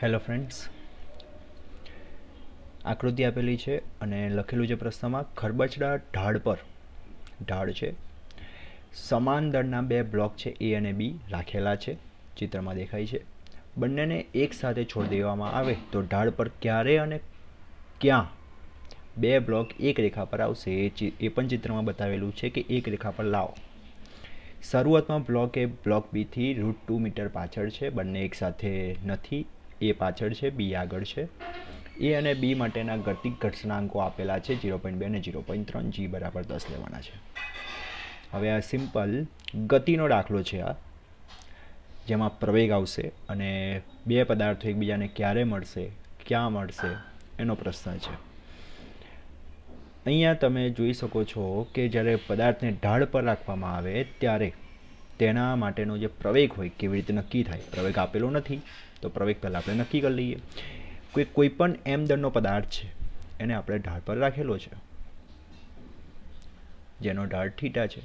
Hello friends, આકૃતિ આપેલી છે અને લખેલું છે પ્રશ્નમાં ખરબચડા ઢાળ પર ઢાળ છે, સમાન દળના બે બ્લોક છે એ અને બી રાખેલા છે, ચિત્રમાં દેખાય છે. બંનેને એક સાથે છોડી દેવામાં આવે તો ઢાળ પર ક્યારે અને ક્યાં બે બ્લોક એક રેખા પર આવશે એ પણ ચિત્રમાં બતાવેલું છે કે એક રેખા પર લાવો. શરૂઆતમાં બ્લોક એ બ્લોક બીથી √2 મીટર પાછળ છે, બંને એક સાથે નથી, એ પાછળ છે, બી આગળ છે. એ અને બી માટેના ગતિક ઘર્ષણાંકો આપેલા છે 0.2 અને 0.3, જી બરાબર 10 લેવાના છે. હવે આ સિમ્પલ ગતિનો દાખલો છે, આ જેમાં પ્રવેગ આવશે અને બે પદાર્થો એકબીજાને ક્યારે મળશે, ક્યાં મળશે એનો પ્રશ્ન છે. અહીંયા તમે જોઈ શકો છો કે જ્યારે પદાર્થને ઢાળ પર રાખવામાં આવે ત્યારે તેના માટેનો જે પ્રવેગ હોય કેવી રીતે નક્કી થાય. પ્રવેગ આપેલો નથી તો પ્રવેગ પહેલાં આપણે નક્કી કરી લઈએ. કોઈ પણ એમ દળનો પદાર્થ છે એને આપણે ઢાળ પર રાખેલો છે જેનો ઢાળ થીટા છે,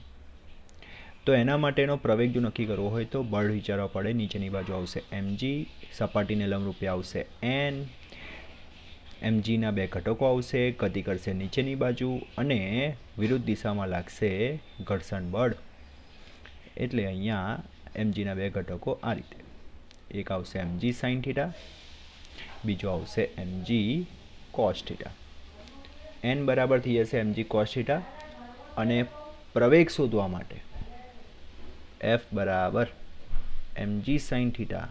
તો એના માટેનો પ્રવેગ જો નક્કી કરવો હોય તો બળ વિચારવા પડે. નીચેની બાજુ આવશે mg, સપાટીને લંબરૂપે આવશે n, mgના બે ઘટકો આવશે, ગતિ કરશે નીચેની બાજુ અને વિરુદ્ધ દિશામાં લાગશે ઘર્ષણ બળ. એટલે અહીંયા mgના બે ઘટકો આ રીતે, એક આવશે mg sin થીટા, બીજો આવશે mg cos થીટા. n બરાબર થઈ જશે mg cos થીટા અને પ્રવેગ શોધવા માટે f બરાબર mg sin theta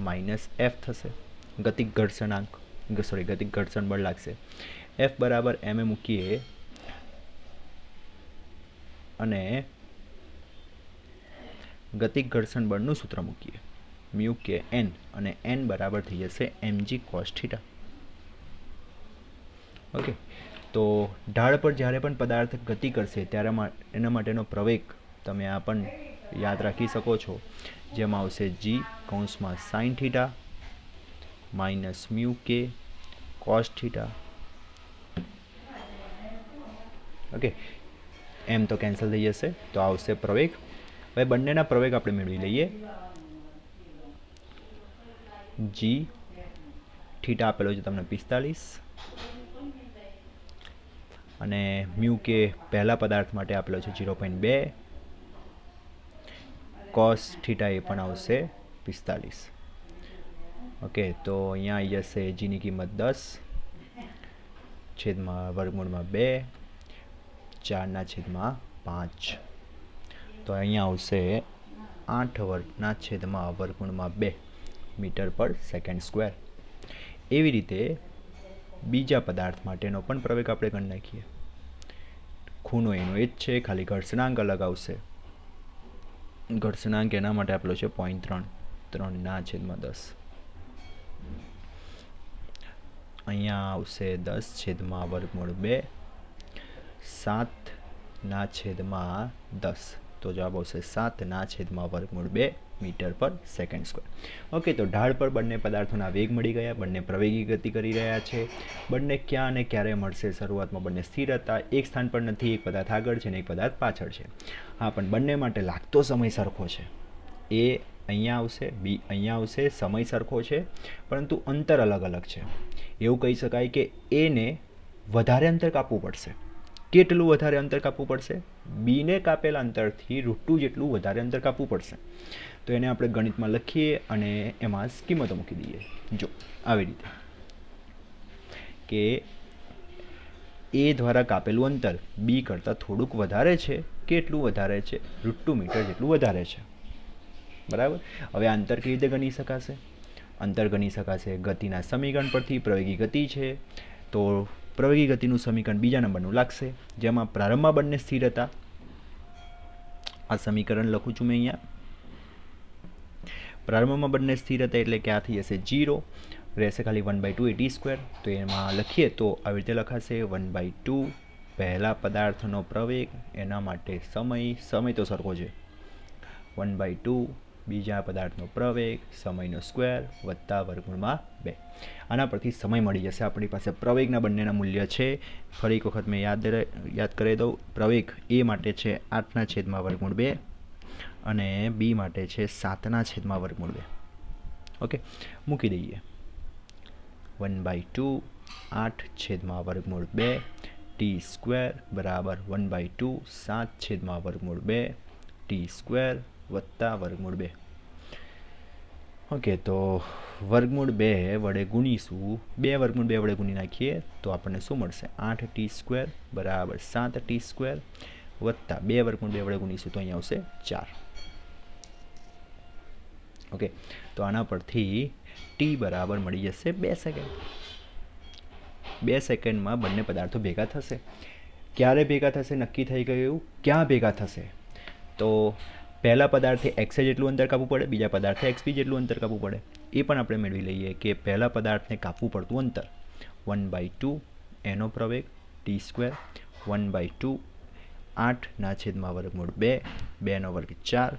minus f થશે. ગતિક ઘર્ષણ બળ લાગશે. f બરાબર m એ મૂકીએ અને ગતિક ઘર્ષણ બળનું સૂત્ર મૂકીએ મ્યુ કે n, અને n બરાબર થઈ જશે mg cos થીટા. ઓકે, તો ઢાળ પર જ્યારે પણ પદાર્થ ગતિ કરશે ત્યારે એના માટેનો પ્રવેગ તમે આ પણ યાદ રાખી શકો છો, જેમાં આવશે g કૌંસમાં sin થીટા માઇનસ મ્યુ કે cos થીટા. ઓકે, એમ તો કેન્સલ થઈ જશે તો આવશે પ્રવેગ. હવે બંનેના પ્રવેગ આપણે મેળવી લઈએ. g થીટા આપેલો છે તમને 45 અને મ્યુ કે પહેલા પદાર્થ માટે આપેલો છે 0.2, cos થીટા એ પણ આવશે 45. ઓકે, તો અહીંયા આવી જશે જીની કિંમત 10 છેદમાં વર્ગમૂળમાં 2 4/5. તો અહીંયા આવશે 8/2 મીટર પર સેકન્ડ સ્ક્વેર. એવી રીતે બીજા પદાર્થ માટેનો પણ પ્રવેગ આપણે ગણી નાખીએ. ખૂણો એનો એ જ છે, ખાલી ઘર્ષણાંક અલગ આવશે. ઘર્ષણાંક એના માટે આપેલો છે 0.3, 3/10. અહીંયા આવશે 10/2 7/10, તો જવાબ આવશે 7/2 મીટર પર સેકન્ડ સ્ક્વેર. ઓકે, તો ઢાળ પર બંને પદાર્થોના વેગ મળી ગયા, બંને પ્રવેગી ગતિ કરી રહ્યા છે. બંને ક્યાં અને ક્યારે મળશે? શરૂઆતમાં બંને સ્થિર હતા, એક સ્થાન પર નથી, એક પદાર્થ આગળ છે અને એક પદાર્થ પાછળ છે. હા, પણ બંને માટે લાગતો સમય સરખો છે. એ અહીંયા આવશે, બી અહીંયા આવશે, સમય સરખો છે પરંતુ અંતર અલગ અલગ છે. એવું કહી શકાય કે એને વધારે અંતર કાપવું પડશે. કેટલું વધારે અંતર કાપવું પડશે? બીને કાપેલા અંતરથી √2 જેટલું વધારે અંતર કાપવું પડશે. તો એને આપણે ગણિતમાં લખીએ અને એમાં કિંમતો મૂકી દઈએ. જો આવી રીતે કે એ દ્વારા કાપેલું અંતર બી કરતાં થોડુંક વધારે છે. કેટલું વધારે છે? √2 મીટર જેટલું વધારે છે. બરાબર. હવે આ અંતર કેવી રીતે ગણી શકાશે? અંતર ગણી શકાશે ગતિના સમીકરણ પરથી. પ્રવેગી ગતિ છે તો પ્રવેગી ગતિનું સમીકરણ બીજા નંબરનું લાગશે, જેમાં પ્રારંભમાં બંને સ્થિર હતા. આ સમીકરણ લખું છું મેં અહીંયા. પ્રારંભમાં બંને સ્થિર હતા એટલે કે આ થઈ જશે 0, રહેશે ખાલી 1/2 એ t². તો એમાં લખીએ તો આવી રીતે લખાશે 1/2 પહેલા પદાર્થનો પ્રવેગ, એના માટે સમય તો સરખો છે, 1/2 બીજા પદાર્થનો પ્રવેગ, સમયનો સ્ક્વેર વત્તા વર્ગમૂળમાં 2. આના પરથી સમય મળી જશે. આપણી પાસે પ્રવેગના બંનેના મૂલ્ય છે. ફરી એક વખત મેં યાદ કરી દઉં. પ્રવેગ એ માટે છે 8/2 અને બી માટે છે 7/2. ઓકે, મૂકી દઈએ. 1/2 8 છેદમાં વર્ગમૂળ 2 ટી સ્ક્વેર બરાબર 1/2 7 છેદમાં વર્ગમૂળ 2 ટી સ્ક્વેર વત્તા વર્ગમૂળ 2. ઓકે, તો વર્ગમૂળ 2 વડે ગુણીશું, 2 વર્ગમૂળ 2 વડે ગુણી નાખીએ તો આપણને શું મળશે? 8 ટી સ્ક્વેર બરાબર 7 ટી સ્ક્વેર વત્તા 2 વર્ગમૂળ 2 વડે ગુણીશું તો અહીંયા આવશે 4. ઓકે, તો આના પરથી ટી બરાબર મળી જશે 2 સેકન્ડ. 2 સેકન્ડમાં બંને પદાર્થો ભેગા થશે. ક્યારે ભેગા થશે નક્કી થઈ ગયું. ક્યાં ભેગા થશે? તો પહેલા પદાર્થે એક્સ જેટલું અંતર કાપવું પડે, બીજા પદાર્થે એક્સબી જેટલું અંતર કાપવું પડે. એ પણ આપણે મેળવી લઈએ કે પહેલા પદાર્થને કાપવું પડતું અંતર 1/2 એનો પ્રવેગ ટી સ્ક્વેર 1/2 8 છેદમાં વર્ગમૂળ 2 2નો વર્ગ 4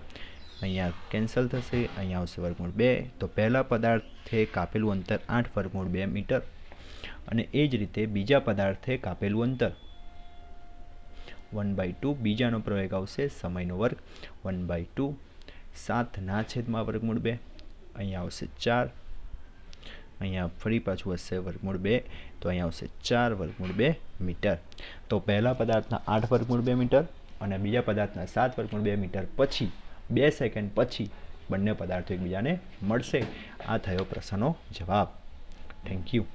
અહીંયા કેન્સલ થશે, અહીંયા આવશે વર્ગમૂળ 2. તો પહેલા પદાર્થે કાપેલું અંતર 8 વર્ગમૂળ 2 મીટર અને એ જ રીતે બીજા પદાર્થે કાપેલું અંતર 1/2 બીજાનો પ્રવેગ આવશે સમયનો વર્ગ 1/2 7 છેદમાં વર્ગમૂળ 2 અહીંયા આવશે 4 અહીંયા ફરી પાછું હશે વર્ગમૂળ 2 તો અહીંયા આવશે 4 વર્ગમૂળ 2 મીટર. તો પહેલા પદાર્થના 8 વર્ગમૂળ 2 મીટર અને બીજા પદાર્થના 7 વર્ગમૂળ 2 મીટર પછી 2 સેકન્ડ પછી બંને પદાર્થો એકબીજાને મળશે. આ થયો પ્રશ્નનો જવાબ. Thank you.